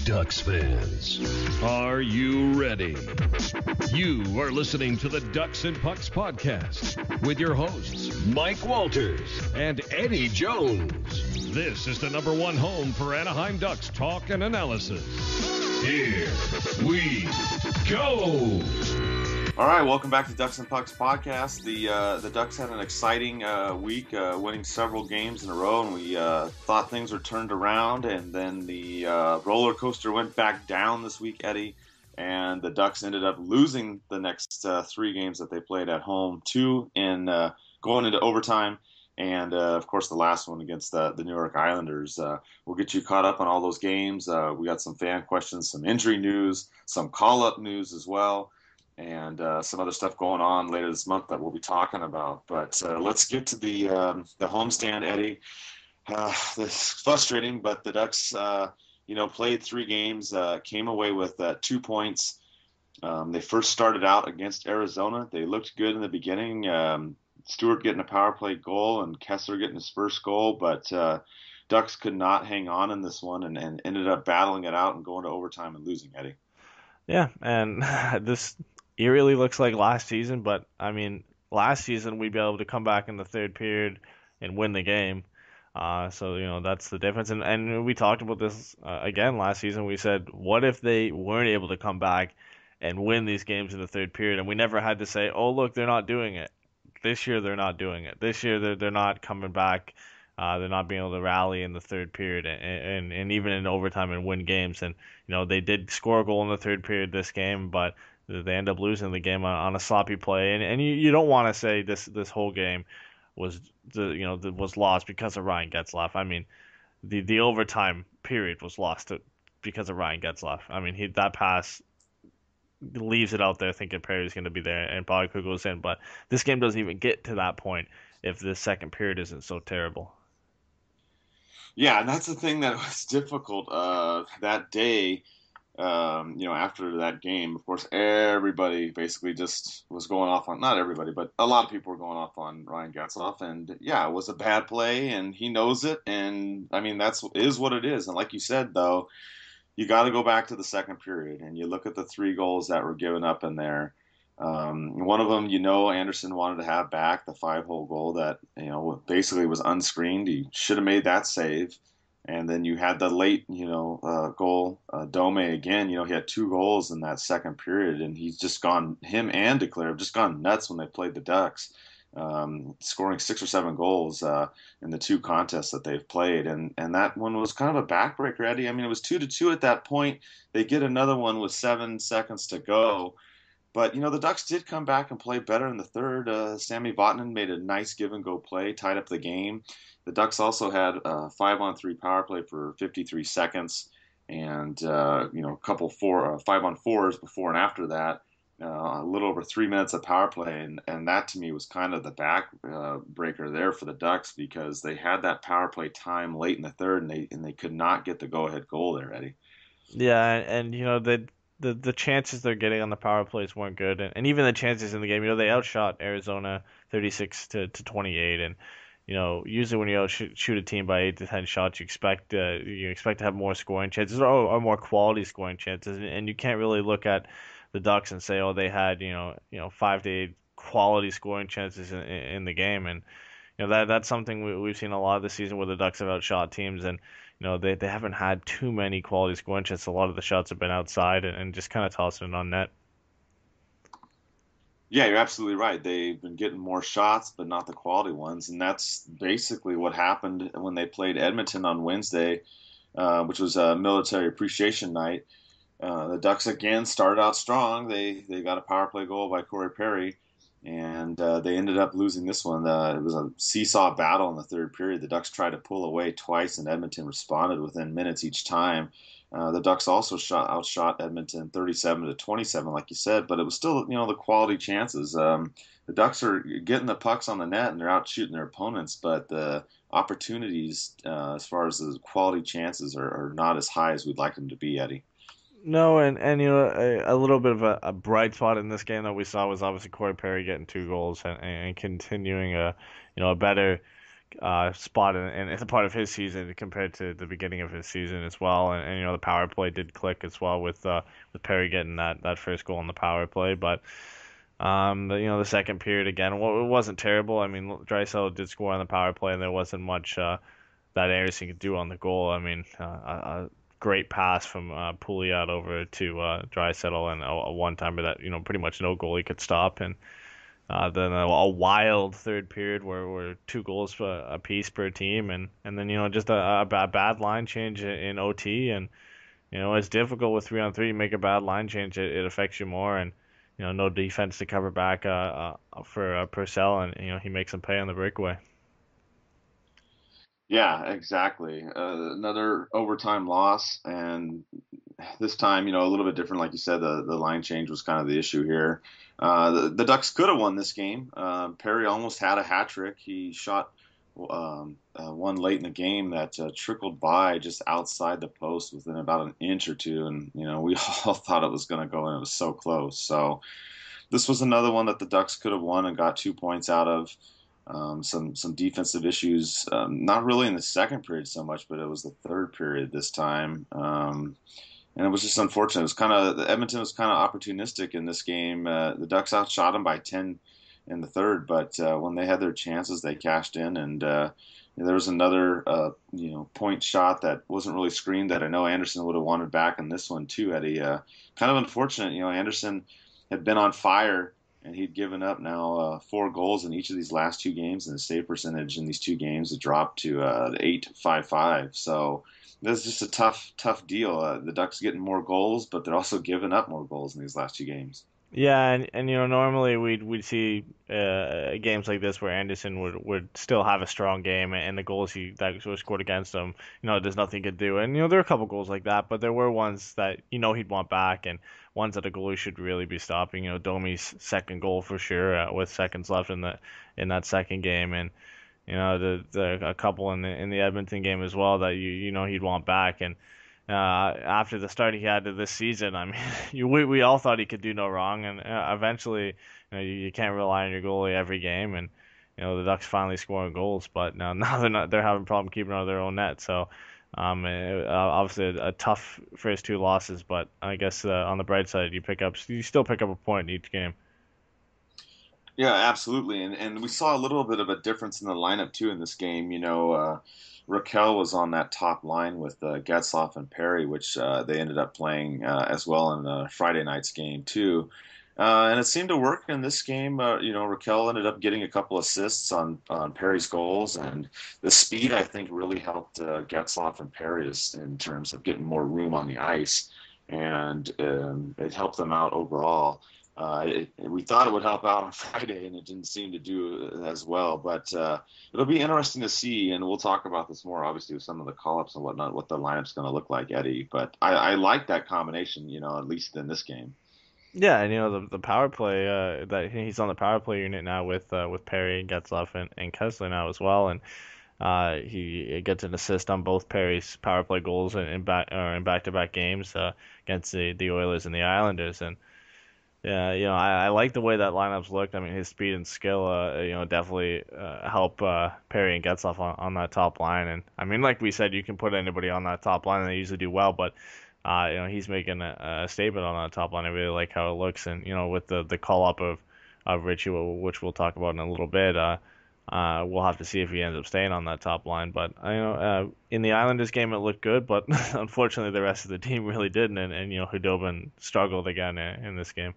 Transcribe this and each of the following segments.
Ducks fans, are you ready? You are listening to the Ducks and Pucks podcast with your hosts, Mike Walters and Eddie Jones. This is the #1 home for Anaheim Ducks talk and analysis. Here we go. All right, welcome back to Ducks and Pucks podcast. The Ducks had an exciting week, winning several games in a row, and we thought things were turned around, and then the roller coaster went back down this week, Eddie, and the Ducks ended up losing the next 3 games that they played at home, 2 in going into overtime, and of course the last one against the New York Islanders. We'll get you caught up on all those games. We got some fan questions, some injury news, some call-up news as well, and some other stuff going on later this month that we'll be talking about. But let's get to the homestand, Eddie. This is frustrating, but the Ducks, played 3 games, came away with 2 points. They first started out against Arizona. They looked good in the beginning. Stewart getting a power play goal and Kessler getting his first goal, but Ducks could not hang on in this one and ended up battling it out and going to overtime and losing, Eddie. Yeah, and this eerily looks like last season, but I mean, last season we'd be able to come back in the third period and win the game. So that's the difference. And we talked about this again last season. We said, what if they weren't able to come back and win these games in the third period? And we never had to say, oh, look, they're not doing it. This year they're not doing it. This year they're not coming back. They're not being able to rally in the third period and even in overtime and win games. And they did score a goal in the third period this game, but they end up losing the game on a sloppy play. And you don't want to say this whole game was lost because of Ryan Getzlaf. I mean, the overtime period was lost because of Ryan Getzlaf. I mean, that pass leaves it out there thinking Perry's going to be there and probably goes in. But this game doesn't even get to that point if the second period isn't so terrible. Yeah, and that's the thing that was difficult that day. After that game, of course, everybody basically just was going off on, not everybody, but a lot of people were going off on Ryan Getzlaf. And yeah, it was a bad play and he knows it. And I mean, is what it is. And like you said, though, you got to go back to the second period and you look at the 3 goals that were given up in there. One of them, Anderson wanted to have back, the 5-hole goal that, basically was unscreened. He should have made that save. And then you had the late, goal, Dome again. He had 2 goals in that second period, and he's just gone, him and Declare have just gone nuts when they played the Ducks, scoring 6 or 7 goals in the 2 contests that they've played. And that one was kind of a backbreaker, Eddie. I mean, it was 2-2 at that point. They get another one with 7 seconds to go. But, the Ducks did come back and play better in the third. Sammy Vatanen made a nice give-and-go play, tied up the game. The Ducks also had a 5-on-3 power play for 53 seconds and, a couple 5-on-4s before and after that. A little over 3 minutes of power play. And that, to me, was kind of the backbreaker there for the Ducks because they had that power play time late in the third and they could not get the go-ahead goal there, Eddie. Yeah, and the chances they're getting on the power plays weren't good, and even the chances in the game, they outshot Arizona 36-28, and usually when you outshoot a team by 8 to 10 shots, you expect to have more scoring chances or more quality scoring chances, and you can't really look at the Ducks and say, oh, they had 5 to 8 quality scoring chances in the game, and that's something we've seen a lot of this season where the Ducks have outshot teams, and they haven't had too many quality scoring chances. A lot of the shots have been outside and just kind of tossing it on net. Yeah, you're absolutely right. They've been getting more shots, but not the quality ones. And that's basically what happened when they played Edmonton on Wednesday, which was a military appreciation night. The Ducks again started out strong. They got a power play goal by Corey Perry, and they ended up losing this one. It was a seesaw battle in the third period. The Ducks tried to pull away twice, and Edmonton responded within minutes each time. The Ducks also outshot Edmonton 37-27, like you said, but it was still, the quality chances. The Ducks are getting the pucks on the net and they're out shooting their opponents, but the opportunities, as far as the quality chances, are not as high as we'd like them to be, Eddie. No, and a little bit of a bright spot in this game that we saw was obviously Corey Perry getting 2 goals and continuing a better spot in a part of his season compared to the beginning of his season as well. And the power play did click as well with Perry getting that first goal on the power play. But the second period again, well, it wasn't terrible. I mean, Draisaitl did score on the power play, and there wasn't much that Anderson could do on the goal. I mean, a great pass from Pouliot over to Draisaitl, and a one-timer that pretty much no goalie could stop. And then a wild third period where 2 goals a piece per team, and then just a bad line change in OT, and it's difficult with 3-on-3. You make a bad line change, it affects you more, and no defense to cover back for Purcell, and he makes them pay on the breakaway. Yeah, exactly. Another overtime loss, and this time, a little bit different. Like you said, the line change was kind of the issue here. The Ducks could have won this game. Perry almost had a hat trick. He shot one late in the game that trickled by just outside the post within about an inch or two, and we all thought it was going to go in. It was so close. So this was another one that the Ducks could have won and got 2 points out of. Some defensive issues, not really in the second period so much, but it was the third period this time. And it was just unfortunate. It was Edmonton was kind of opportunistic in this game. The Ducks outshot them by 10 in the third, but when they had their chances, they cashed in. And there was another point shot that wasn't really screened that I know Anderson would have wanted back in this one too, Eddie. Kind of unfortunate. Anderson had been on fire, and he'd given up now 4 goals in each of these last 2 games, and the save percentage in these 2 games had dropped to 8.55. So this is just a tough deal. The Ducks getting more goals, but they're also giving up more goals in these last 2 games. Yeah, and normally we'd see games like this where Anderson would still have a strong game, and the goals that were scored against him, there's nothing he could do. And there are a couple goals like that, but there were ones that he'd want back, and ones that a goalie should really be stopping. Domi's second goal for sure, with seconds left in that second game, and a couple in the Edmonton game as well that he'd want back. And after the start he had to this season, I mean, we all thought he could do no wrong, and eventually, you can't rely on your goalie every game, and the Ducks finally scoring goals, but now they're having a problem keeping out of their own net. So, obviously a tough first 2 losses, but I guess on the bright side, you still pick up a point in each game. Yeah, absolutely, and we saw a little bit of a difference in the lineup too in this game. Raquel was on that top line with Getzlaf and Perry, which they ended up playing as well in Friday night's game too. And it seemed to work in this game. Raquel ended up getting a couple assists on Perry's goals, and the speed, I think, really helped Getzlaf and Perry in terms of getting more room on the ice, and it helped them out overall. We thought it would help out on Friday, and it didn't seem to do as well. But it'll be interesting to see, and we'll talk about this more, obviously, with some of the call-ups and whatnot, what the lineup's going to look like, Eddie. But I like that combination, at least in this game. Yeah, and the power play that he's on the power play unit now with Perry and Getzlaf and Kessler now as well, and he gets an assist on both Perry's power play goals in back-to-back games against the Oilers and the Islanders. And yeah, I like the way that lineups looked. I mean, his speed and skill, definitely help Perry and Getzlaf on that top line. And I mean, like we said, you can put anybody on that top line, and they usually do well. But he's making a statement on that top line. I really like how it looks, and with the call up of Ritchie, which we'll talk about in a little bit. We'll have to see if he ends up staying on that top line. But in the Islanders game, it looked good, but unfortunately, the rest of the team really didn't, and Hudobin struggled again in this game.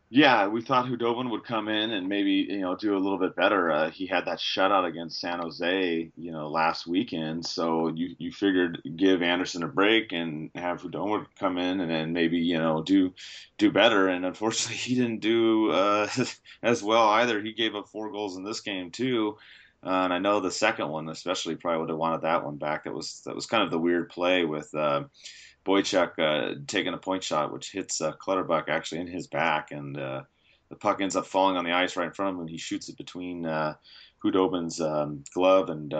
Yeah, we thought Hudobin would come in and maybe do a little bit better. He had that shutout against San Jose, last weekend. So you figured give Anderson a break and have Hudobin come in and then maybe do better. And unfortunately, he didn't do as well either. He gave up 4 goals in this game too. And I know the second one, especially, probably would have wanted that one back. That was kind of the weird play with Boychuk taking a point shot, which hits Clutterbuck actually in his back, and the puck ends up falling on the ice right in front of him, and he shoots it between Hudobin's glove and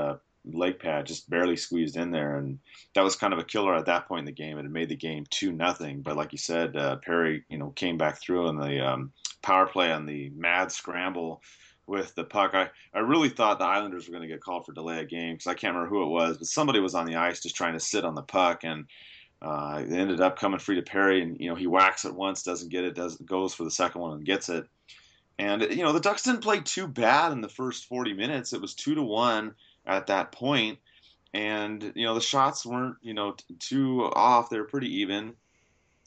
leg pad, just barely squeezed in there, and that was kind of a killer at that point in the game. It had made the game 2-0, but like you said, Perry, came back through in the power play on the mad scramble with the puck. I really thought the Islanders were going to get called for delay of game because I can't remember who it was, but somebody was on the ice just trying to sit on the puck, and it ended up coming free to Perry, and he whacks it once, doesn't get it, goes for the second one and gets it. And the Ducks didn't play too bad in the first 40 minutes. It was 2-1 at that point, and the shots weren't too off. They were pretty even,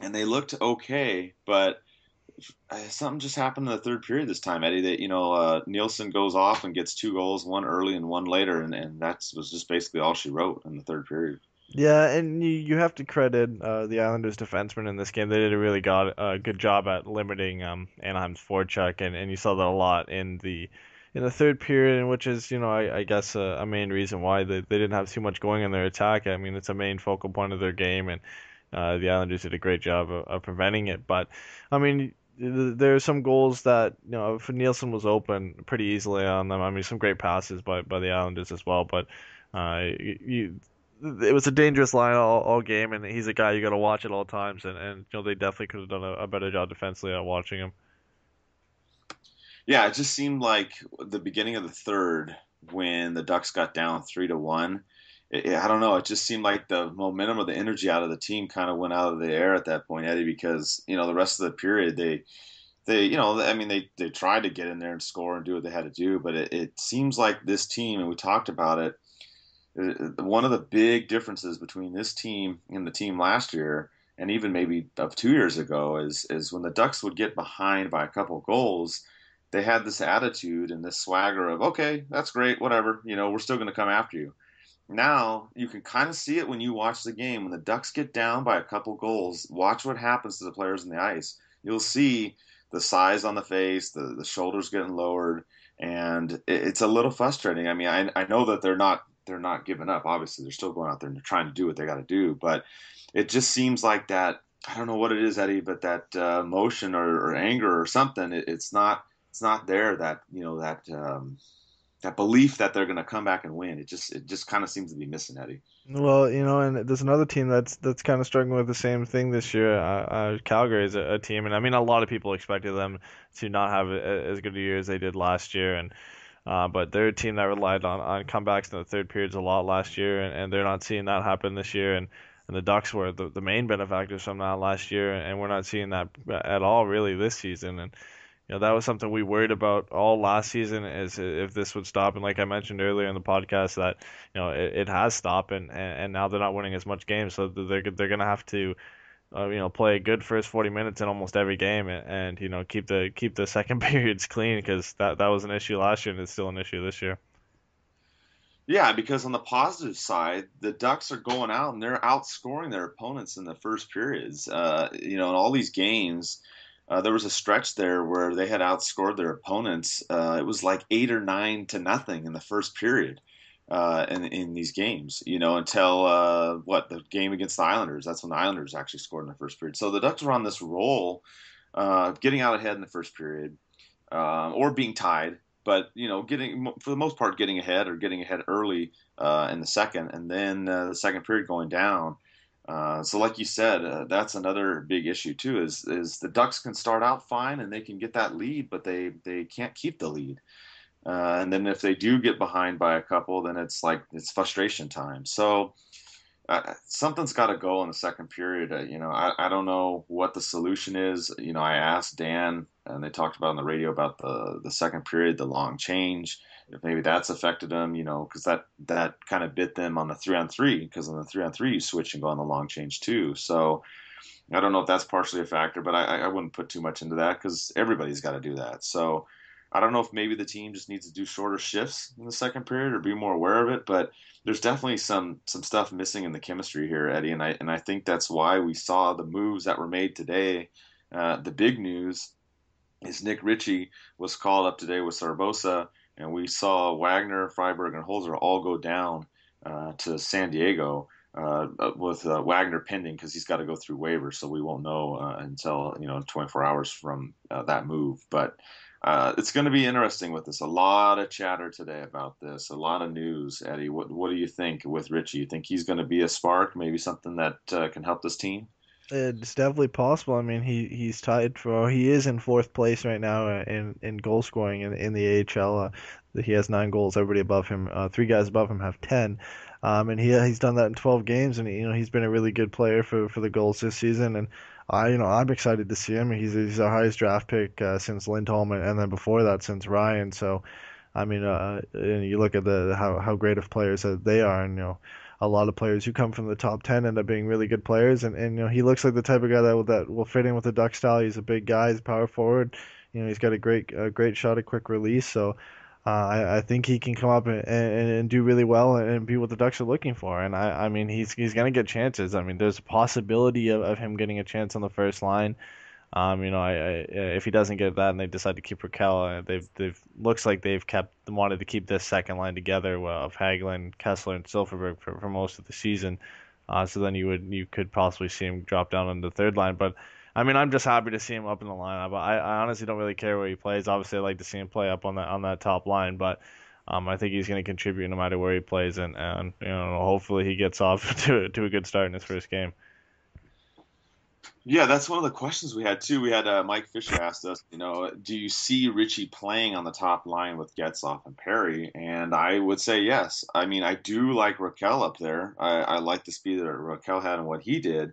and they looked okay, but something just happened in the third period this time, Eddie. That Nielsen goes off and gets 2 goals, one early and one later, and that was just basically all she wrote in the third period. Yeah, and you have to credit the Islanders defensemen in this game. They did a really good job at limiting Anaheim's forecheck, and you saw that a lot in the third period, which is I guess a main reason why they didn't have too much going in their attack. I mean, it's a main focal point of their game, and the Islanders did a great job of preventing it. But I mean, there are some goals that if Nielsen was open pretty easily on them. I mean, some great passes by the Islanders as well, but it was a dangerous line all game, and he's a guy you got to watch at all times. And they definitely could have done a better job defensively at watching him. Yeah, it just seemed like the beginning of the third when the Ducks got down 3-1. I don't know. It just seemed like the momentum or the energy out of the team kind of went out of the air at that point, Eddie, because the rest of the period they tried to get in there and score and do what they had to do, but it seems like this team, and we talked about it. One of the big differences between this team and the team last year, and even maybe of 2 years ago, is when the Ducks would get behind by a couple of goals, they had this attitude and this swagger of, okay, that's great, whatever, we're still going to come after you. Now you can kind of see it when you watch the game. When the Ducks get down by a couple goals, watch what happens to the players on the ice. You'll see the size on the face, the shoulders getting lowered, and it's a little frustrating. I mean, I know that they're not giving up. Obviously, they're still going out there and they're trying to do what they got to do. But it just seems like that. I don't know what it is, Eddie, but that emotion or anger or something. It's not there. That belief that they're going to come back and win. It just kind of seems to be missing, Eddie. Well, and there's another team that's kind of struggling with the same thing this year. Calgary is a team, and I mean, a lot of people expected them to not have as good a year as they did last year, and but they're a team that relied on comebacks in the third periods a lot last year, and they're not seeing that happen this year. And the Ducks were the main benefactors from that last year, and we're not seeing that at all really this season. And that was something we worried about all last season, is if this would stop. And like I mentioned earlier in the podcast, that it has stopped, and now they're not winning as much games, so they're gonna have to play a good first 40 minutes in almost every game, and keep the second periods clean, because that was an issue last year and it's still an issue this year. Yeah, because on the positive side, the Ducks are going out and they're outscoring their opponents in the first periods. In all these games, there was a stretch there where they had outscored their opponents. It was like 8 or 9 to nothing in the first period in these games, until the game against the Islanders. That's when the Islanders actually scored in the first period. So the Ducks were on this roll, getting out ahead in the first period, or being tied, but getting, for the most part, getting ahead early in the second, and then the second period going down. So like you said, that's another big issue too, is the Ducks can start out fine and they can get that lead, but they can't keep the lead. And then if they do get behind by a couple, then it's frustration time. So something's got to go in the second period. I don't know what the solution is. I asked Dan, and they talked about on the radio about the second period, the long change. If maybe that's affected them, because that kind of bit them on the 3-on-3, because on the 3-on-3 you switch and go on the long change too. So I don't know if that's partially a factor, but I wouldn't put too much into that, because everybody's got to do that. So I don't know if maybe the team just needs to do shorter shifts in the second period or be more aware of it, but there's definitely some stuff missing in the chemistry here, Eddie, and I think that's why we saw the moves that were made today. The big news is Nick Ritchie was called up today with Sgarbossa, and we saw Wagner, Friberg, and Holzer all go down to San Diego with Wagner pending, because he's got to go through waivers, so we won't know until 24 hours from that move. But it's going to be interesting with this. A lot of chatter today about this, a lot of news. Eddie, what do you think with Ritchie? You think he's going to be a spark, maybe something that can help this team? It's definitely possible. I mean, he is in fourth place right now in goal scoring in the AHL. He has 9 goals. Everybody above him, 3 guys above him have 10. And he's done that in 12 games, and he's been a really good player for the goals this season. And I'm excited to see him. He's our highest draft pick since Lindholm, and then before that since Ryan. So I mean, and you look at how great of players that they are, and a lot of players who come from the top 10 end up being really good players, and he looks like the type of guy that will fit in with the Duck style. He's a big guy, he's a power forward. He's got a great shot, a quick release. So I think he can come up and do really well and be what the Ducks are looking for. And I mean, he's gonna get chances. I mean, there's a possibility of him getting a chance on the first line. If he doesn't get that and they decide to keep Raquel, they've looks like they've wanted to keep this second line together of Hagelin, Kessler, and Silfverberg for most of the season. So then you could possibly see him drop down on the third line. But I mean, I'm just happy to see him up in the lineup. I honestly don't really care where he plays. Obviously, I like to see him play up on that top line, but I think he's going to contribute no matter where he plays, and hopefully he gets off to a good start in his first game. Yeah, that's one of the questions we had too. We had Mike Fisher asked us, do you see Ritchie playing on the top line with Getzlaf and Perry? And I would say yes. I mean, I do like Raquel up there. I like the speed that Raquel had and what he did.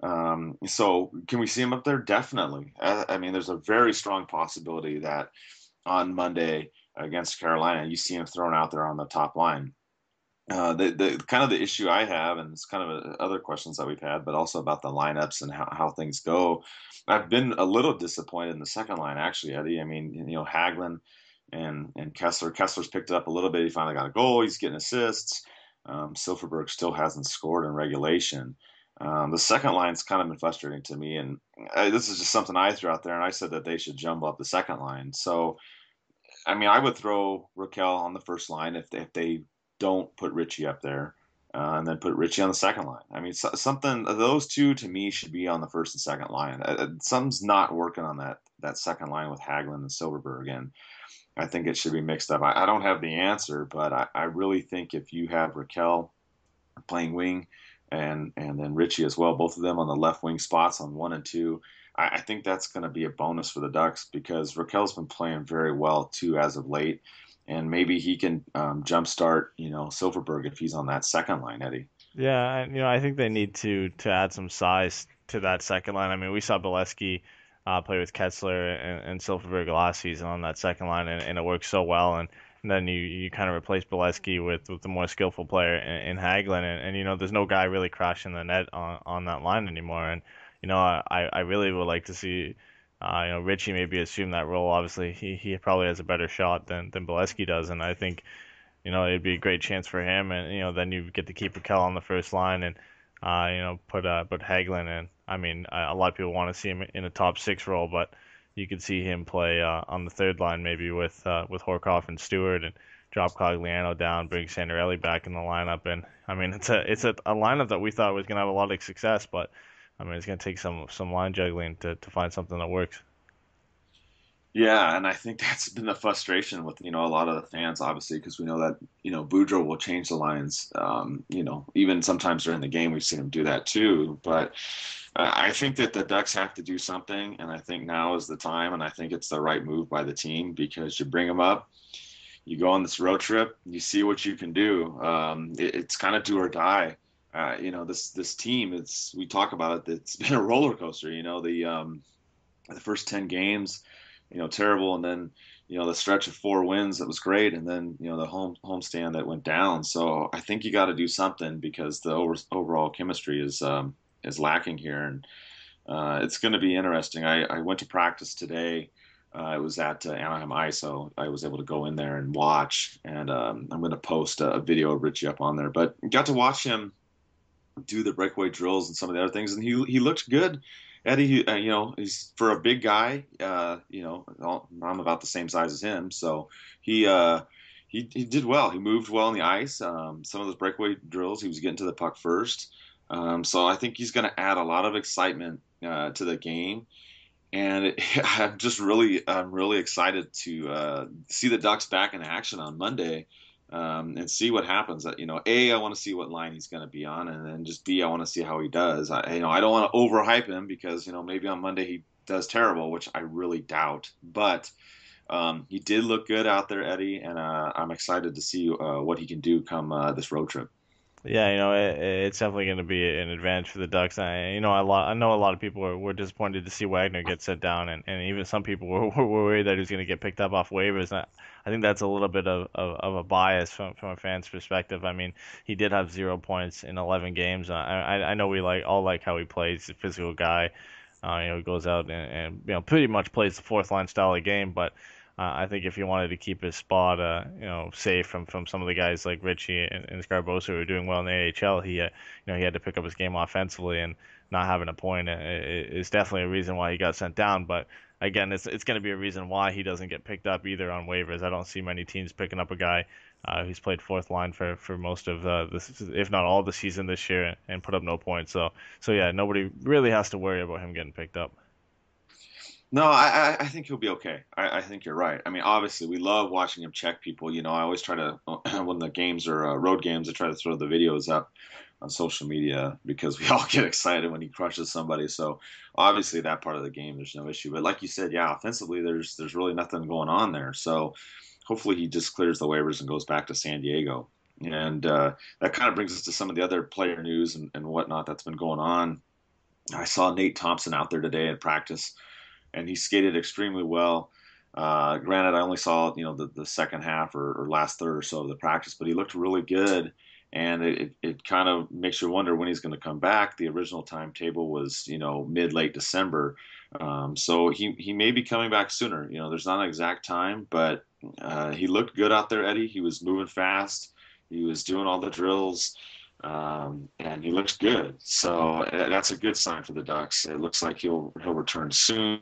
So can we see him up there? Definitely. I mean, there's a very strong possibility that on Monday against Carolina, you see him thrown out there on the top line. The kind of the issue I have, and it's kind of other questions that we've had, but also about the lineups and how things go. I've been a little disappointed in the second line, actually, Eddie. I mean, Hagelin and Kessler. Kessler's picked it up a little bit. He finally got a goal. He's getting assists. Silfverberg still hasn't scored in regulation. The second line's kind of been frustrating to me, and this is just something I threw out there, and I said that they should jumbo up the second line. So, I mean, I would throw Raquel on the first line if they don't put Ritchie up there, and then put Ritchie on the second line. I mean, something those two to me should be on the first and second line. Something's not working on that second line with Hagelin and Silfverberg, and I think it should be mixed up. I don't have the answer, but I really think if you have Raquel playing wing and then Ritchie as well, both of them on the left wing spots on 1 and 2, I think that's going to be a bonus for the Ducks because Raquel's been playing very well too as of late. And maybe he can jumpstart, Silfverberg if he's on that second line, Eddie. Yeah, I think they need to add some size to that second line. I mean, we saw Bolesky play with Kessler and Silfverberg last season on that second line, and it worked so well. And then you kind of replace Bolesky with the more skillful player in Hagelin, and there's no guy really crashing the net on that line anymore. And I really would like to see. Ritchie maybe assume that role. Obviously, he probably has a better shot than Bolesky does, and I think, it'd be a great chance for him. And then you get to keep Raquel on the first line, and put Hagelin in. I mean, a lot of people want to see him in a top 6 role, but you could see him play on the third line maybe with Horkoff and Stewart, and drop Cogliano down, bring Sandarelli back in the lineup. And I mean, it's a lineup that we thought was going to have a lot of success, but I mean, it's going to take some line juggling to find something that works. Yeah, and I think that's been the frustration with, a lot of the fans, obviously, because we know that, Boudreau will change the lines. Even sometimes during the game, we've seen him do that too. But I think that the Ducks have to do something, and I think now is the time, and I think it's the right move by the team because you bring them up, you go on this road trip, you see what you can do. It's kind of do or die. This team, we talk about it, it's been a roller coaster. The first 10 games, terrible, and then the stretch of 4 wins that was great, and then the homestand that went down. So I think you got to do something because the overall chemistry is lacking here, and it's going to be interesting. I went to practice today. It was at Anaheim Ice, so I was able to go in there and watch, and I'm going to post a video of Ritchie up on there. But got to watch him do the breakaway drills and some of the other things, and he looked good. Eddie, he's for a big guy. I'm about the same size as him, so he did well. He moved well on the ice. Some of those breakaway drills, he was getting to the puck first. So I think he's going to add a lot of excitement to the game, and I'm really excited to see the Ducks back in action on Monday. and see what happens. A, I want to see what line he's going to be on, and then just B, I want to see how he does. I don't want to overhype him because maybe on Monday he does terrible, which I really doubt. But he did look good out there, Eddie, and I'm excited to see what he can do come this road trip. Yeah, it's definitely going to be an advantage for the Ducks. I know a lot of people were disappointed to see Wagner get set down, and even some people were worried that he was going to get picked up off waivers. I think that's a little bit of a bias from a fan's perspective. I mean, he did have 0 points in 11 games. I know we all like how he plays. He's a physical guy. He goes out and pretty much plays the fourth line style of game, but I think if he wanted to keep his spot, safe from some of the guys like Ritchie and Sgarbossa who are doing well in the AHL, he had to pick up his game offensively, and not having a point is definitely a reason why he got sent down. But again, it's going to be a reason why he doesn't get picked up either on waivers. I don't see many teams picking up a guy who's played fourth line for most of this, if not all the season this year, and put up no points. So yeah, nobody really has to worry about him getting picked up. No, I think he'll be okay. I think you're right. I mean, obviously, we love watching him check people. I always try to, when the games are road games, I try to throw the videos up on social media because we all get excited when he crushes somebody. So obviously, that part of the game, there's no issue. But like you said, yeah, offensively, there's really nothing going on there. So hopefully, he just clears the waivers and goes back to San Diego. And that kind of brings us to some of the other player news and whatnot that's been going on. I saw Nate Thompson out there today at practice, and he skated extremely well. Granted, I only saw the second half or last third or so of the practice, but he looked really good, and it kind of makes you wonder when he's going to come back. The original timetable was mid-late December, so he may be coming back sooner. There's not an exact time, but he looked good out there, Eddie. He was moving fast. He was doing all the drills. And he looks good, so that's a good sign for the Ducks. It looks like he'll return soon.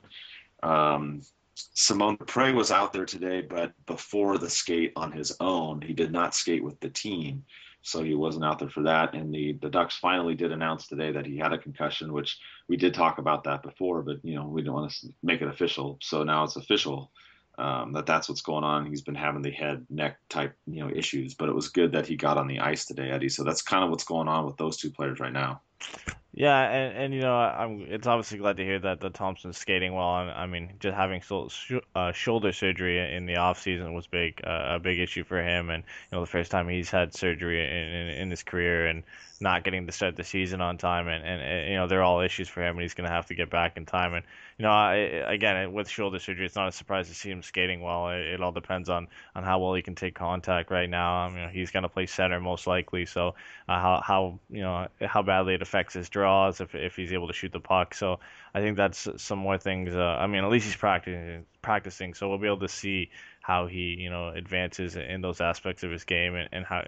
Simone Prey was out there today, but before the skate on his own. He did not skate with the team, so he wasn't out there for that. And the Ducks finally did announce today that he had a concussion, which we did talk about that before, but we didn't want to make it official. So now it's official. That's what's going on. He's been having the head, neck type, issues, but it was good that he got on the ice today, Eddie. So that's kind of what's going on with those two players right now. Yeah, and it's obviously glad to hear that the Thompson's skating well. I mean, just having shoulder surgery in the off season was a big issue for him, and the first time he's had surgery in his career, and not getting to start the season on time, and they're all issues for him, and he's going to have to get back in time. And again, with shoulder surgery, it's not a surprise to see him skating well. It all depends on how well he can take contact right now. He's going to play center most likely, so how badly it affects his draws if he's able to shoot the puck. So I think that's some more things. At least he's practicing, so we'll be able to see how he advances in those aspects of his game, and how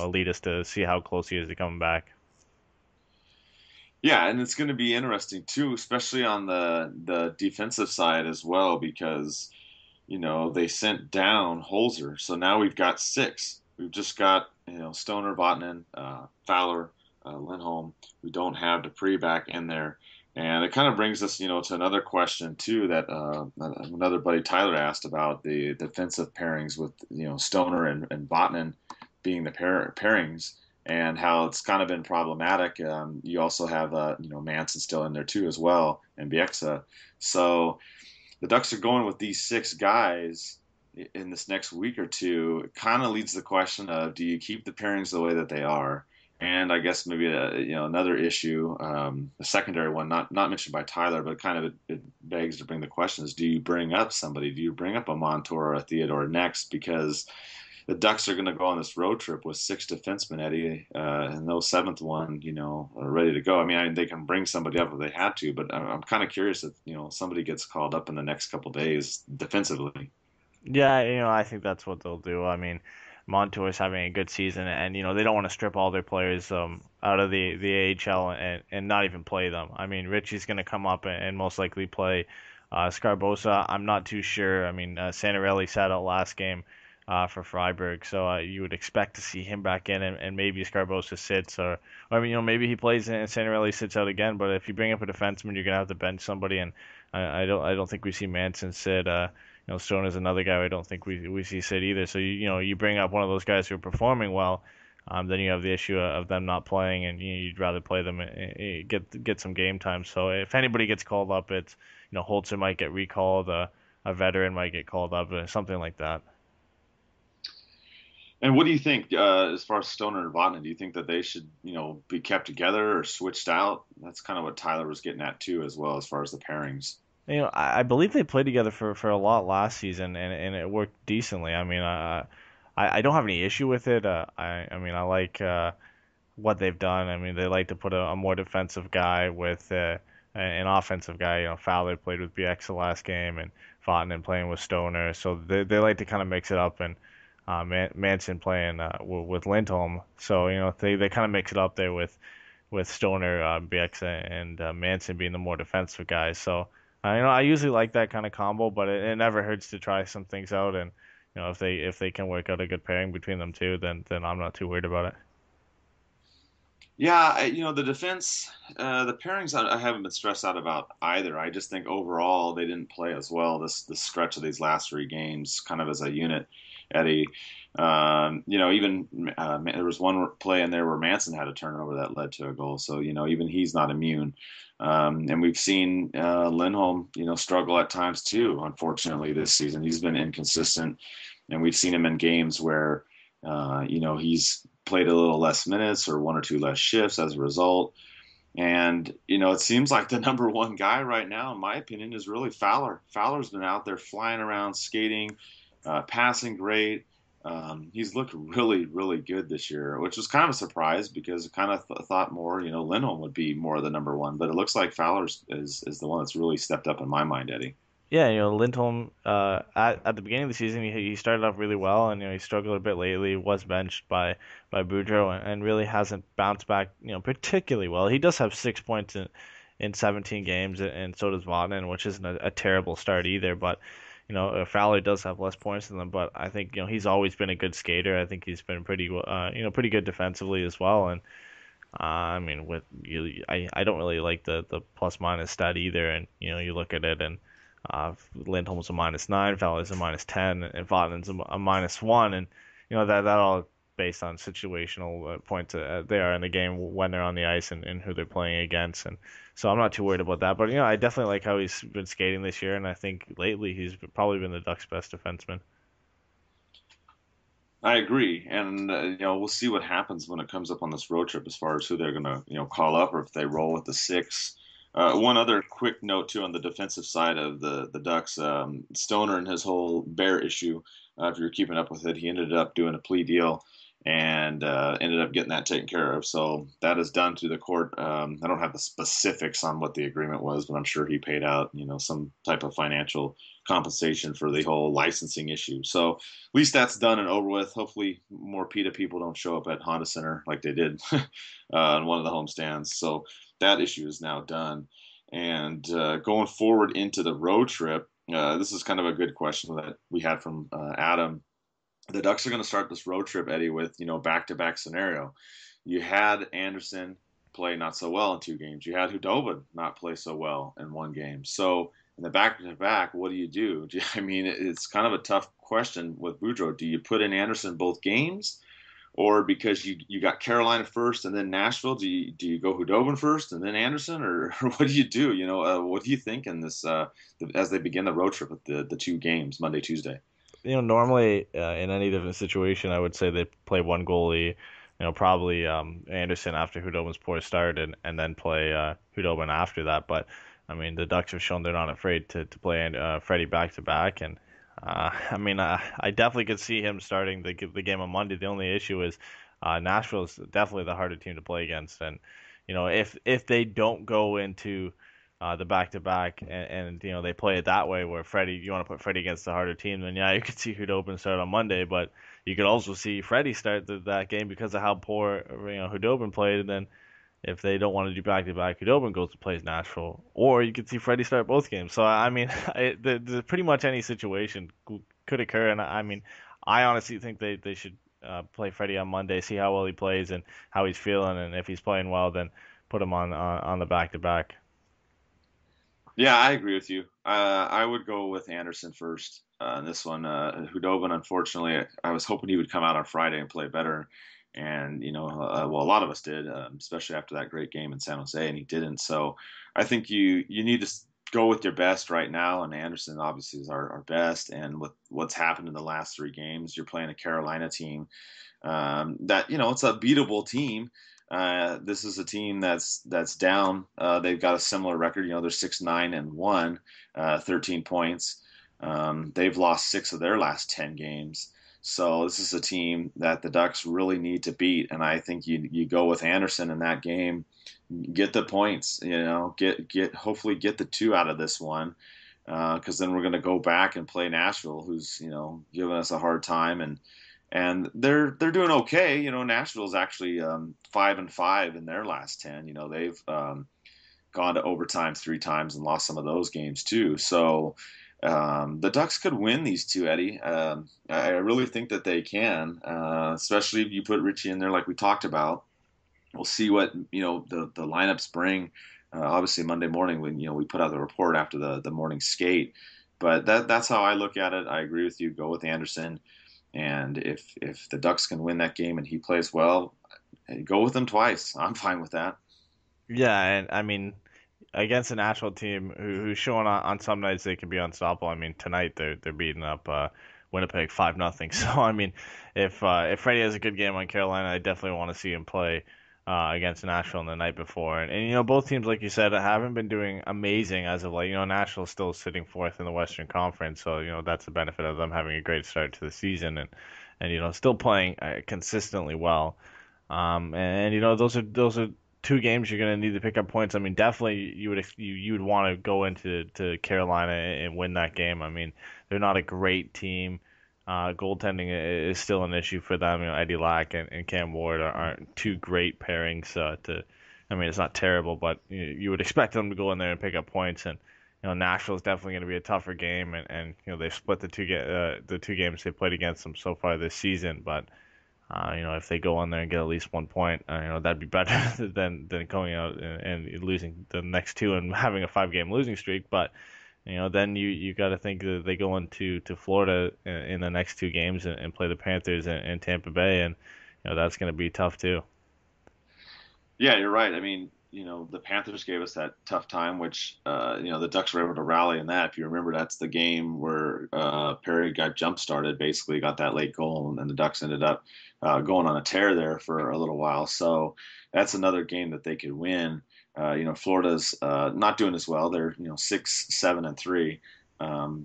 lead us to see how close he is to coming back. Yeah, and it's going to be interesting too, especially on the defensive side as well, because they sent down Holzer, so now we've got 6. We've just got Stoner, Vatanen, Fowler, Lindholm. We don't have Dupree back in there. And it kind of brings us, to another question too that another buddy Tyler asked about the defensive pairings with Stoner and Vatanen being the pairings, and how it's kind of been problematic. You also have Manson still in there too as well, and Bieksa. So the Ducks are going with these 6 guys in this next week or two. It kind of leads to the question of, do you keep the pairings the way that they are? And I guess maybe another issue, a secondary one, not mentioned by Tyler, but kind of it begs to bring the question is, do you bring up somebody? Do you bring up a Montour or a Theodore next? Because the Ducks are going to go on this road trip with 6 defensemen, Eddie, and no 7th one, are ready to go. I mean, they can bring somebody up if they had to, but I'm kind of curious if somebody gets called up in the next couple of days defensively. Yeah, I think that's what they'll do. I mean, Montour's having a good season, and they don't want to strip all their players out of the AHL and not even play them. I mean, Ritchie's going to come up and most likely play. Sgarbossa, I'm not too sure. I mean, Santorelli sat out last game for Friberg, so you would expect to see him back in, and maybe Sgarbossa sits, or maybe he plays and Santorelli sits out again. But if you bring up a defenseman, you're going to have to bench somebody, and I don't think we see Manson sit. Stoner's another guy I don't think we see sit either. So you bring up one of those guys who are performing well, then you have the issue of them not playing, and you'd rather play them and get some game time. So if anybody gets called up, it's Holzer might get recalled, a veteran might get called up, something like that. And what do you think as far as Stoner and Wagner? Do you think that they should, be kept together or switched out? That's kind of what Tyler was getting at too, as well, as far as the pairings. I believe they played together for a lot last season, and it worked decently. I mean, I don't have any issue with it. I like what they've done. I mean, they like to put a more defensive guy with an offensive guy. Fowler played with BX the last game, and Vatanen playing with Stoner. So they like to kind of mix it up, and Manson playing with Lindholm. So they kind of mix it up there with Stoner, BX, and Manson being the more defensive guys. So I usually like that kind of combo, but it never hurts to try some things out. And if they can work out a good pairing between them two, then I'm not too worried about it. Yeah, the defense, the pairings I haven't been stressed out about either. I just think overall they didn't play as well this stretch of these last 3 games, kind of as a unit. Eddie, even there was one play in there where Manson had a turnover that led to a goal. So even he's not immune. And we've seen Lindholm, struggle at times too. Unfortunately, this season he's been inconsistent, and we've seen him in games where he's played a little less minutes or 1 or 2 less shifts as a result. And, it seems like the number one guy right now, in my opinion, is really Fowler. Fowler's been out there flying around, skating, passing great. He's looked really, really good this year, which was kind of a surprise because I kind of thought more, Lindholm would be more the number one. But it looks like Fowler is the one that's really stepped up in my mind, Eddie. Yeah, Lindholm at the beginning of the season he started off really well, and he struggled a bit lately. Was benched by Boudreau and really hasn't bounced back particularly well. He does have 6 points in 17 games, and so does Wagner, which isn't a terrible start either. But Fowler does have less points than them, but I think he's always been a good skater. I think he's been pretty pretty good defensively as well. And I mean, I don't really like the plus minus stat either. And you look at it and. Lindholm's a -9, Fowler's a -10, and Vatanen a -1, and that all based on situational points they are in the game when they're on the ice and who they're playing against, and so I'm not too worried about that. But I definitely like how he's been skating this year, and I think lately he's probably been the Ducks' best defenseman. I agree, and we'll see what happens when it comes up on this road trip as far as who they're going to call up or if they roll with the 6. One other quick note, too, on the defensive side of the Ducks, Stoner and his whole Bear issue, if you're keeping up with it, he ended up doing a plea deal and ended up getting that taken care of. So that is done through the court. I don't have the specifics on what the agreement was, but I'm sure he paid out, some type of financial compensation for the whole licensing issue. So at least that's done and over with. Hopefully more PETA people don't show up at Honda Center like they did on one of the homestands. So that issue is now done. And going forward into the road trip, this is kind of a good question that we had from Adam. The Ducks are going to start this road trip, Eddie, with, back-to-back scenario. You had Anderson play not so well in 2 games. You had Hudobin not play so well in 1 game. So in the back-to-back, what do you do? I mean, it's kind of a tough question with Boudreau. Do you put in Anderson both games? Or because you got Carolina first and then Nashville, do you go Hudobin first and then Anderson, or what do you do? What do you think in this as they begin the road trip with the 2 games Monday, Tuesday? Normally in any different situation, I would say they play one goalie, probably Anderson after Hudobin's poor start, and then play Hudobin after that. But I mean, the Ducks have shown they're not afraid to play Freddie back to back, and I definitely could see him starting the game on Monday. The only issue is Nashville is definitely the harder team to play against, and if they don't go into the back-to-back and they play it that way where you want to put Freddie against the harder team, then yeah, you could see Hudobin start on Monday, but you could also see Freddie start that game because of how poor Hudobin played, and then if they don't want to do back-to-back, Hudobin goes to play Nashville, or you could see Freddie start both games. So I mean, pretty much any situation could occur, and I mean, I honestly think they should play Freddie on Monday, see how well he plays and how he's feeling, and if he's playing well, then put him on the back-to-back. Yeah, I agree with you. I would go with Anderson first in this one. Hudobin, unfortunately, I was hoping he would come out on Friday and play better. And, well, a lot of us did, especially after that great game in San Jose, and he didn't. So I think you need to go with your best right now. And Anderson obviously is our best. And with what's happened in the last 3 games, you're playing a Carolina team that, it's a beatable team. This is a team that's down. They've got a similar record. They're 6-9-1, 13 points. They've lost 6 of their last 10 games. So this is a team that the Ducks really need to beat, and I think you go with Anderson in that game, get the points. Hopefully get the 2 out of this one, because then we're going to go back and play Nashville, who's giving us a hard time, and they're doing okay. Nashville's actually 5-5 in their last 10. They've gone to overtime 3 times and lost some of those games too. So the Ducks could win these 2, Eddie. I really think that they can, especially if you put Ritchie in there like we talked about. We'll see what the lineups bring. Obviously Monday morning when we put out the report after the morning skate. But that's how I look at it. I agree with you. Go with Anderson. And if the Ducks can win that game and he plays well, go with him twice. I'm fine with that. Yeah, and I mean, against a Nashville team who's showing on some nights they can be unstoppable. I mean, tonight they're beating up Winnipeg 5-0. So I mean, if Freddie has a good game on Carolina, I definitely want to see him play against Nashville the night before. And both teams, like you said, haven't been doing amazing as of late. Nashville's still sitting 4th in the Western Conference, so that's the benefit of them having a great start to the season and still playing consistently well. And those are 2 games you're going to need to pick up points. I mean, definitely you would want to go into Carolina and win that game. I mean, they're not a great team. Goaltending is still an issue for them. Eddie Lack and Cam Ward aren't 2 great pairings. I mean, it's not terrible, but you would expect them to go in there and pick up points. And Nashville is definitely going to be a tougher game. And they've split the 2 games they played against them so far this season. But if they go on there and get at least 1 point, that'd be better than going out and losing the next 2 and having a 5-game losing streak. But then you got to think that they go into Florida in the next 2 games and play the Panthers and Tampa Bay, and that's going to be tough too. Yeah, you're right. I mean, the Panthers gave us that tough time, which the Ducks were able to rally in that. If you remember, that's the game where Perry got jump started, basically got that late goal, and the Ducks ended up going on a tear there for a little while. So that's another game that they could win. Florida's not doing as well. They're 6-7-3.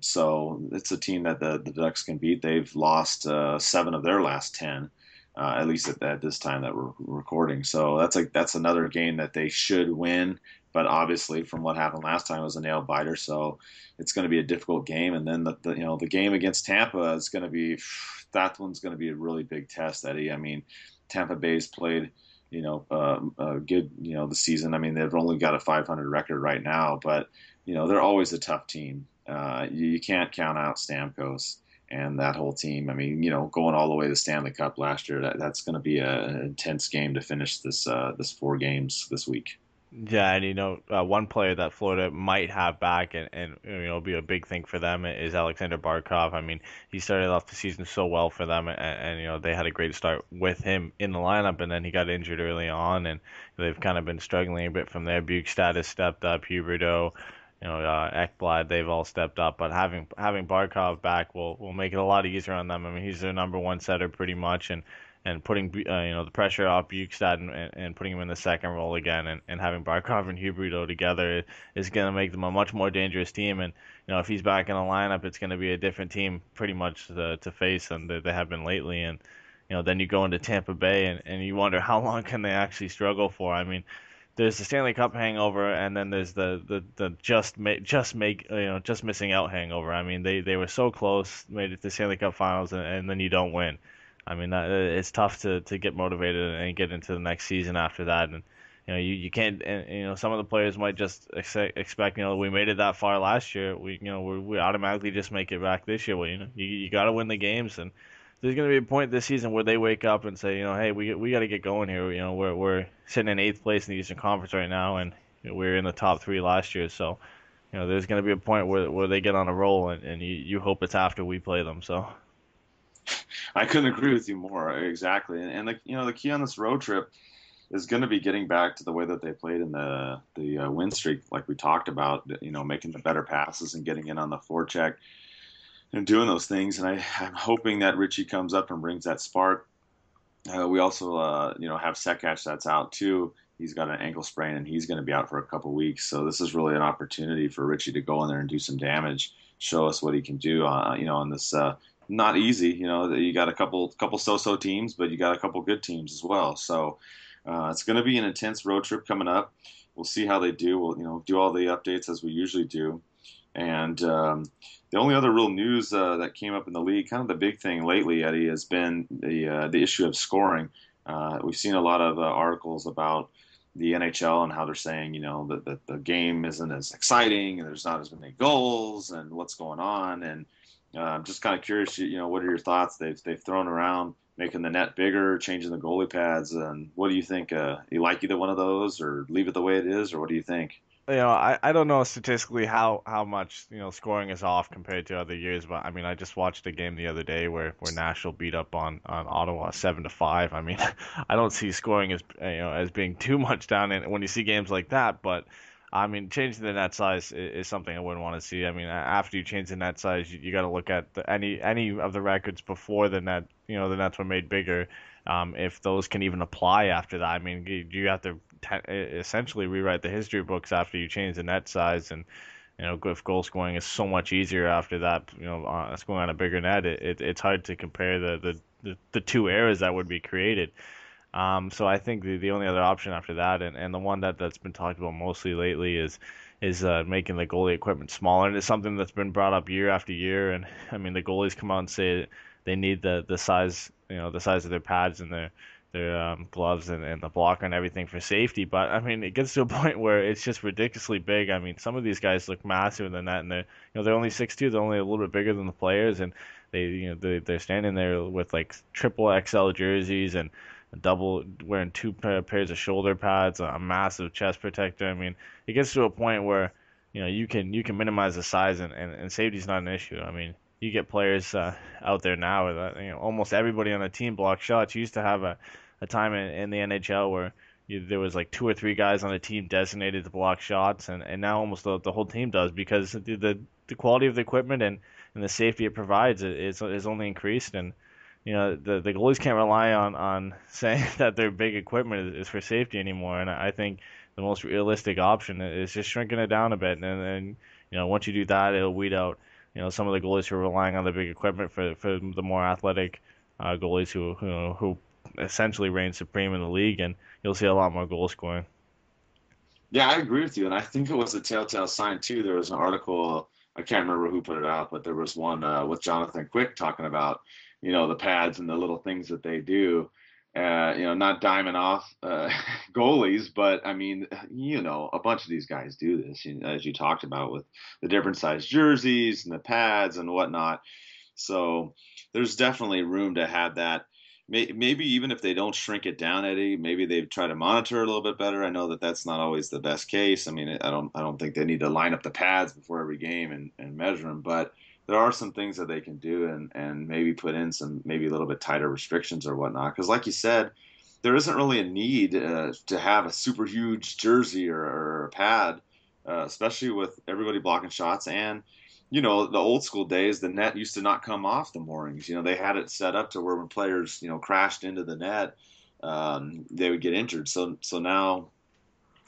So it's a team that the Ducks can beat. They've lost 7 of their last 10, at least at this time that we're recording. So that's another game that they should win. But obviously, from what happened last time, it was a nail biter. So it's going to be a difficult game. And then the game against Tampa is going to be, that one's going to be a really big test, Eddie. I mean, Tampa Bay's played good, the season. I mean, they've only got a 500 record right now, but, they're always a tough team. You can't count out Stamkos and that whole team. I mean, going all the way to the Stanley Cup last year, that's going to be an intense game to finish this 4 games this week. Yeah, and one player that Florida might have back and be a big thing for them is Alexander Barkov. I mean, he started off the season so well for them, and they had a great start with him in the lineup, and then he got injured early on, and they've kind of been struggling a bit from there. Bukestad has stepped up, Huberdeau, Ekblad, they've all stepped up, but having Barkov back will make it a lot easier on them. I mean, he's their number 1 setter pretty much, and putting the pressure off Bukestad and putting him in the second role again, and having Barkov and Huberdeau together is going to make them a much more dangerous team. And if he's back in the lineup, it's going to be a different team pretty much to face than they have been lately. And then you go into Tampa Bay and you wonder how long can they actually struggle for. I mean, there's the Stanley Cup hangover, and then there's the just missing out hangover. I mean, they were so close, made it to the Stanley Cup Finals, and then you don't win. I mean, it's tough to get motivated and get into the next season after that. And you can't. And some of the players might just expect we made it that far last year. We automatically just make it back this year. Well, you got to win the games, and there's going to be a point this season where they wake up and say, hey, we got to get going here. We're sitting in 8th place in the Eastern Conference right now, and we were in the top 3 last year. So there's going to be a point where they get on a roll, and you hope it's after we play them. So I couldn't agree with you more. Exactly. And the key on this road trip is going to be getting back to the way that they played in the win streak, like we talked about. Making the better passes and getting in on the forecheck and doing those things. And I'm hoping that Ritchie comes up and brings that spark. We also, have Sekac that's out too. He's got an ankle sprain and he's going to be out for a couple weeks. So this is really an opportunity for Ritchie to go in there and do some damage, show us what he can do. On this not easy. You got a couple so-so teams, but you got a couple good teams as well. So it's going to be an intense road trip coming up. We'll see how they do. We'll do all the updates as we usually do. And the only other real news that came up in the league, kind of the big thing lately, Eddie, has been the issue of scoring. We've seen a lot of articles about the NHL and how they're saying, that the game isn't as exciting and there's not as many goals and what's going on. And I'm just kind of curious, what are your thoughts? They've thrown around making the net bigger, changing the goalie pads. And what do you think? You like either one of those or leave it the way it is, or what do you think? I don't know statistically how much scoring is off compared to other years, but I mean I just watched a game the other day where Nashville beat up on Ottawa 7-5. I mean I don't see scoring as being too much down in when you see games like that, but I mean changing the net size is something I wouldn't want to see. I mean after you change the net size, you got to look at any of the records before the net the nets were made bigger. If those can even apply after that, I mean, you have to essentially rewrite the history books after you change the net size, and if goal scoring is so much easier after that, scoring on a bigger net, it's hard to compare the two eras that would be created. So I think the only other option after that, and the one that's been talked about mostly lately is making the goalie equipment smaller, and it's something that's been brought up year after year. And I mean, the goalies come out and say they need the size, the size of their pads and their gloves and the blocker and everything for safety. But I mean, it gets to a point where it's just ridiculously big. I mean, some of these guys look massive than that, and they're only 6'2", they're only a little bit bigger than the players, and they're standing there with like triple XL jerseys and double wearing two pairs of shoulder pads, a massive chest protector. I mean, it gets to a point where you can minimize the size and safety's not an issue. I mean, you get players out there now that almost everybody on the team blocks shots. You used to have a time in the NHL where there was like 2 or 3 guys on a team designated to block shots, and now almost the whole team does, because the quality of the equipment and the safety it provides is only increased. And the goalies can't rely on saying that their big equipment is for safety anymore. And I think the most realistic option is just shrinking it down a bit, and once you do that, it'll weed out some of the goalies who are relying on the big equipment for the more athletic goalies who essentially reign supreme in the league, and you'll see a lot more goal scoring. Yeah, I agree with you, and I think it was a telltale sign too. There was an article, I can't remember who put it out, but there was one with Jonathan Quick talking about the pads and the little things that they do. Not diming off goalies, but I mean, a bunch of these guys do this, as you talked about, with the different size jerseys and the pads and whatnot. So there's definitely room to have that. Maybe even if they don't shrink it down, Eddie, maybe they try to monitor a little bit better. I know that that's not always the best case. I mean, I don't think they need to line up the pads before every game and measure them, but there are some things that they can do, and maybe put in some maybe a little bit tighter restrictions or whatnot. Because like you said, there isn't really a need to have a super huge jersey or a pad, especially with everybody blocking shots. And, the old school days, the net used to not come off the moorings. They had it set up to where when players, crashed into the net, they would get injured. So now,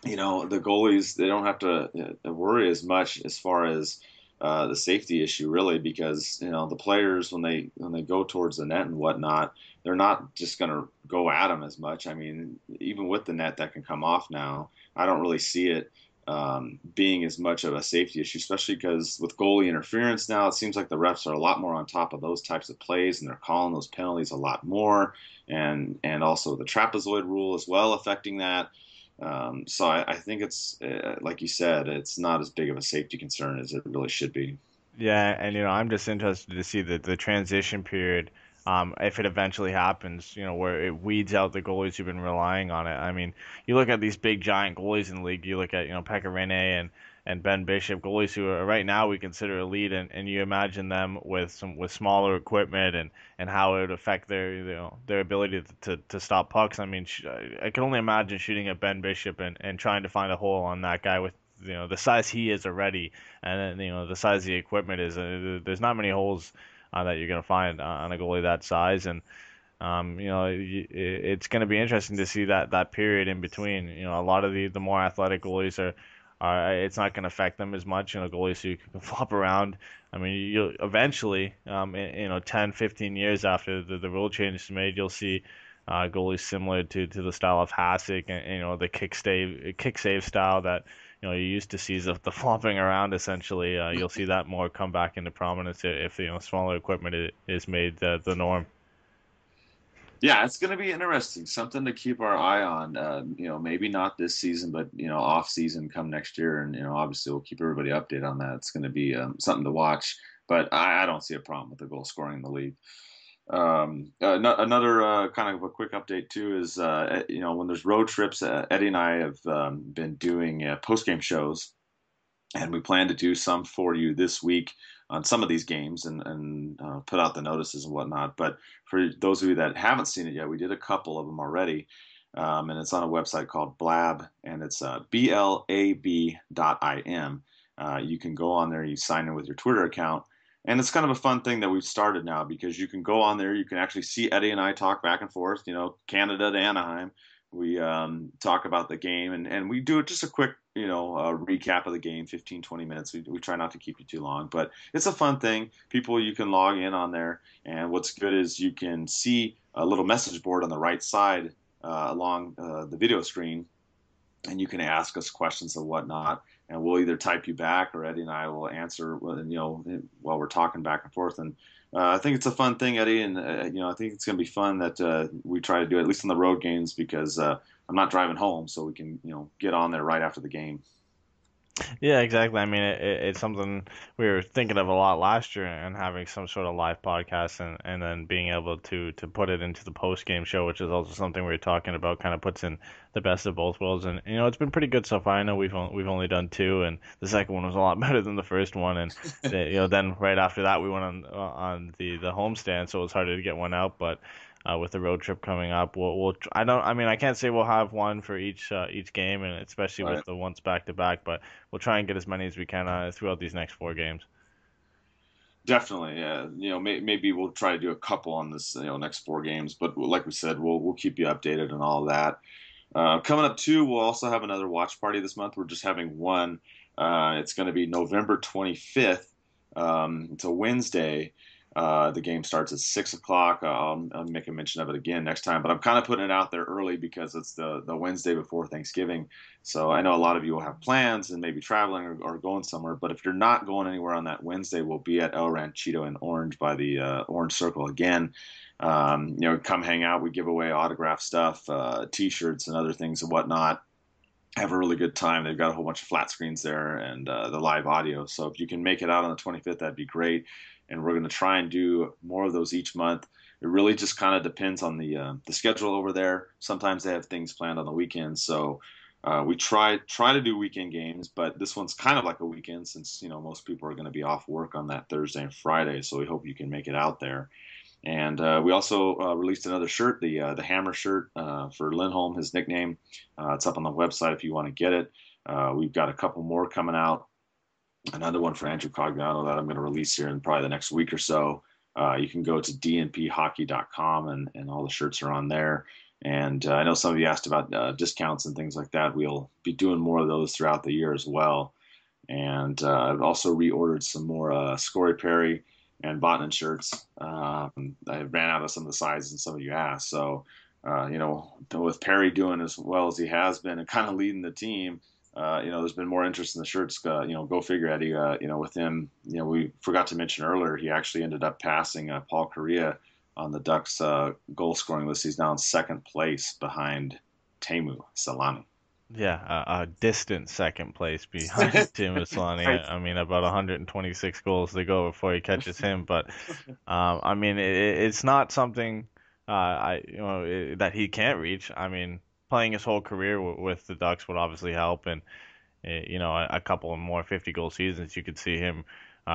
the goalies, they don't have to worry as much as far as the safety issue, really, because the players, when they go towards the net and whatnot, they're not just going to go at them as much. I mean, even with the net that can come off now, I don't really see it being as much of a safety issue, especially because with goalie interference now, it seems like the refs are a lot more on top of those types of plays, and they're calling those penalties a lot more, and also the trapezoid rule as well affecting that. So I think it's, like you said, it's not as big of a safety concern as it really should be. Yeah, and I'm just interested to see the transition period, if it eventually happens, where it weeds out the goalies who've been relying on it. I mean, you look at these big giant goalies in the league. You look at Pekka Rinne and Ben Bishop, goalies who are right now we consider elite, and you imagine them with smaller equipment and how it would affect their ability to stop pucks. I mean, I can only imagine shooting at Ben Bishop and trying to find a hole on that guy with the size he is already, and then the size of the equipment is. There's not many holes that you're gonna find on a goalie that size, and it's going to be interesting to see that period in between. A lot of the more athletic goalies are it's not going to affect them as much. Goalies who can flop around. I mean, you'll eventually, 10, 15 years after the rule change is made, you'll see goalies similar to the style of Hasek and the kick save style that you used to see the flopping around essentially. You'll see that more come back into prominence if smaller equipment is made the norm. Yeah, it's going to be interesting. Something to keep our eye on. Maybe not this season, but off season come next year, and obviously we'll keep everybody updated on that. It's going to be something to watch. But I don't see a problem with the goal scoring in the league. Another kind of a quick update too is when there's road trips, Eddy and I have been doing post game shows, and we plan to do some for you this week on some of these games and put out the notices and whatnot. But for those of you that haven't seen it yet, we did a couple of them already. And it's on a website called Blab, and it's blab.im. You can go on there, you sign in with your Twitter account. And it's kind of a fun thing that we've started now because you can go on there, you can actually see Eddy and I talk back and forth, Canada to Anaheim. We talk about the game, and we do just a quick, recap of the game, 15, 20 minutes. We try not to keep you too long, but it's a fun thing. People, you can log in on there, and what's good is you can see a little message board on the right side along the video screen, and you can ask us questions and whatnot, and we'll either type you back or Eddy and I will answer, while we're talking back and forth. And I think it's a fun thing, Eddy, and I think it's going to be fun that we try to do it, at least on the road games, because I'm not driving home, so we can get on there right after the game. Yeah, exactly. I mean, it's something we were thinking of a lot last year, and having some sort of live podcast, and then being able to put it into the post game show, which is also something we were talking about. Kind of puts in the best of both worlds, and it's been pretty good so far. I know we've only done two, and the second one was a lot better than the first one, and then right after that we went on the homestand, so it was harder to get one out, but. With the road trip coming up, I can't say we'll have one for each game, and especially with the ones back to back, but we'll try and get as many as we can throughout these next 4 games. Definitely, yeah. Maybe we'll try to do a couple on this, next 4 games, but like we said, we'll keep you updated on all of that. Coming up too, we'll also have another watch party this month. We're just having one. It's going to be November 25th. It's a Wednesday. The game starts at 6 o'clock. I'll make a mention of it again next time, but I'm kind of putting it out there early because it's the Wednesday before Thanksgiving. So I know a lot of you will have plans and maybe traveling or going somewhere, but if you're not going anywhere on that Wednesday, we'll be at El Ranchito in Orange by the Orange Circle again. Come hang out. We give away autograph stuff, T-shirts and other things and whatnot. Have a really good time. They've got a whole bunch of flat screens there and the live audio. So if you can make it out on the 25th, that'd be great. And we're going to try and do more of those each month. It really just kind of depends on the schedule over there. Sometimes they have things planned on the weekends, so we try to do weekend games. But this one's kind of like a weekend since most people are going to be off work on that Thursday and Friday. So we hope you can make it out there. And we also released another shirt, the Hammer shirt for Lindholm, his nickname. It's up on the website if you want to get it. We've got a couple more coming out. Another one for Andrew Cogliano that I'm going to release here in probably the next week or so. You can go to dnphockey.com and all the shirts are on there. And I know some of you asked about discounts and things like that. We'll be doing more of those throughout the year as well. And I've also reordered some more Scory Perry and Botnan shirts. I ran out of some of the sizes and some of you asked. So, with Perry doing as well as he has been and kind of leading the team, there's been more interest in the shirts. Go figure, Eddy. With him, we forgot to mention earlier, he actually ended up passing Paul Kariya on the Ducks goal scoring list. He's now in second place behind Teemu Selanne. Yeah, a distant second place behind Teemu Selanne. Right. I mean, about 126 goals to go before he catches him. But it's not something that he can't reach. I mean, playing his whole career with the Ducks would obviously help, and a couple of more 50-goal seasons, you could see him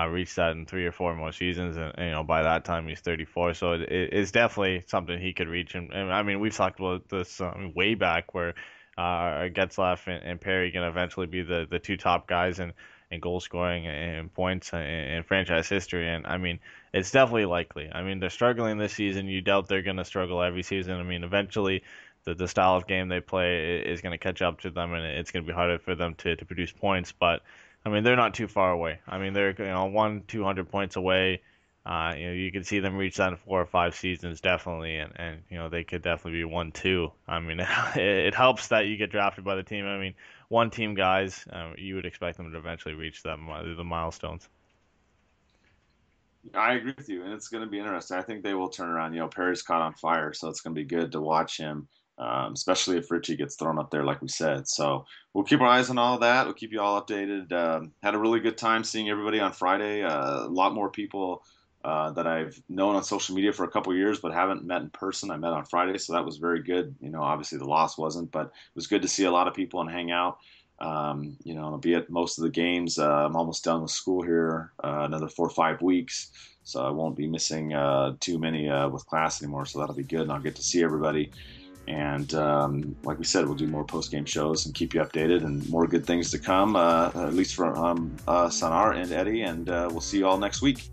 reach that in 3 or 4 more seasons, and by that time he's 34. So it's definitely something he could reach. And I mean, we've talked about this way back where Getzlaf and Perry can eventually be the two top guys in goal scoring and points in franchise history. And I mean, it's definitely likely. I mean, they're struggling this season. You doubt they're going to struggle every season. I mean, eventually the style of game they play is going to catch up to them, and it's going to be harder for them to produce points. But I mean, they're not too far away. I mean, they're 200 points away. You can see them reach that in 4 or 5 seasons, definitely, and they could definitely be 1-2. I mean, it helps that you get drafted by the team. I mean, one team guys, you would expect them to eventually reach the milestones. I agree with you, and it's going to be interesting. I think they will turn around. Perry's caught on fire, so it's going to be good to watch him, especially if Ritchie gets thrown up there, like we said. So we'll keep our eyes on all that. We'll keep you all updated. Had a really good time seeing everybody on Friday. A lot more people that I've known on social media for a couple of years, but haven't met in person. I met on Friday, so that was very good. Obviously the loss wasn't, but it was good to see a lot of people and hang out. I'll be at most of the games. I'm almost done with school here, another 4 or 5 weeks, so I won't be missing too many with class anymore. So that'll be good, and I'll get to see everybody. And like we said, we'll do more post-game shows and keep you updated, and more good things to come, at least from us on our end, Eddie. And we'll see you all next week.